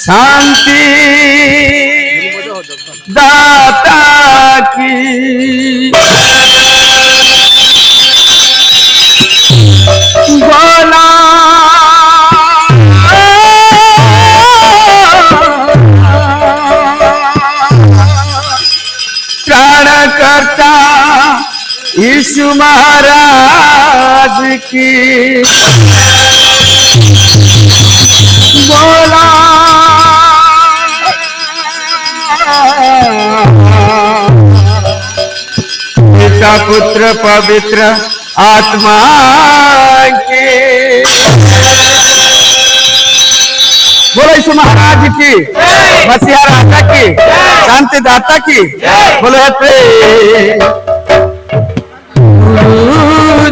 शांति दाता की बोला प्राणकर्ता यीशु महाराज की बोला पिता पुत्र पवित्र आत्मा के बोलो यीशु महाराज की, मसीहा राजा की, शांति दाता की बोलो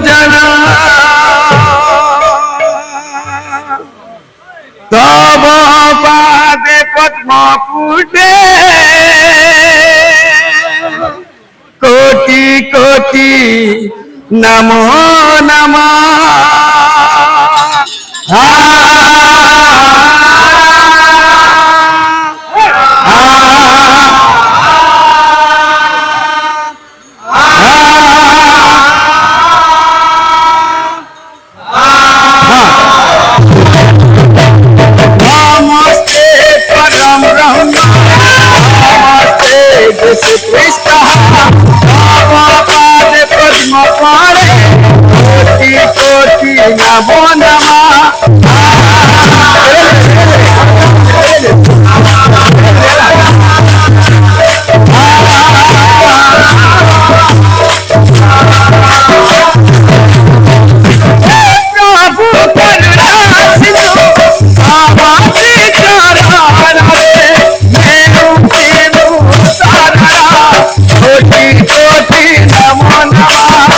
जना तब पादे पद्म पुटे कोटि कोटि नमो नमः। कोटि कोटि नमो नमः। प्रभु करुणा सिंधु बाबा की चरण मेरू मेरू सारा कोटि कोटि नमो नमः।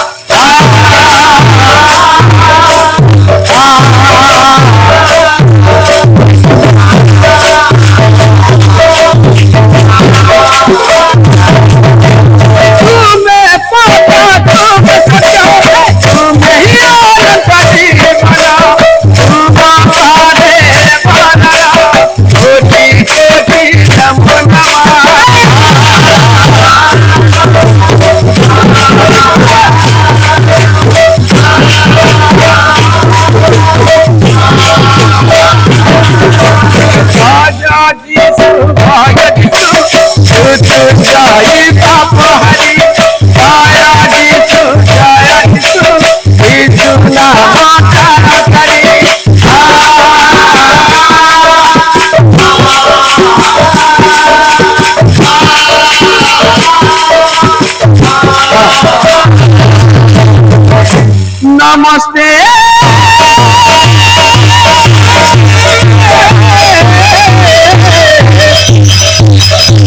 नमस्ते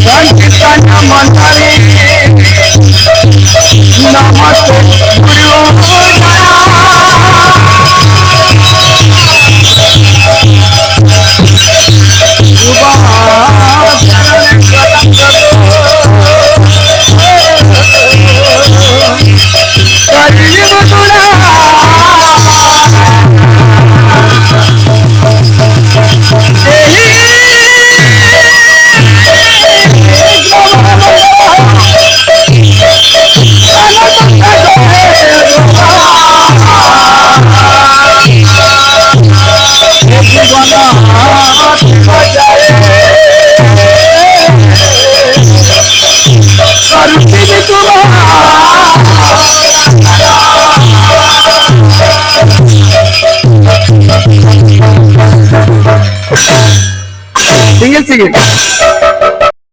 संकीर्तन मंडली नमस्ते सिंगल सिंगल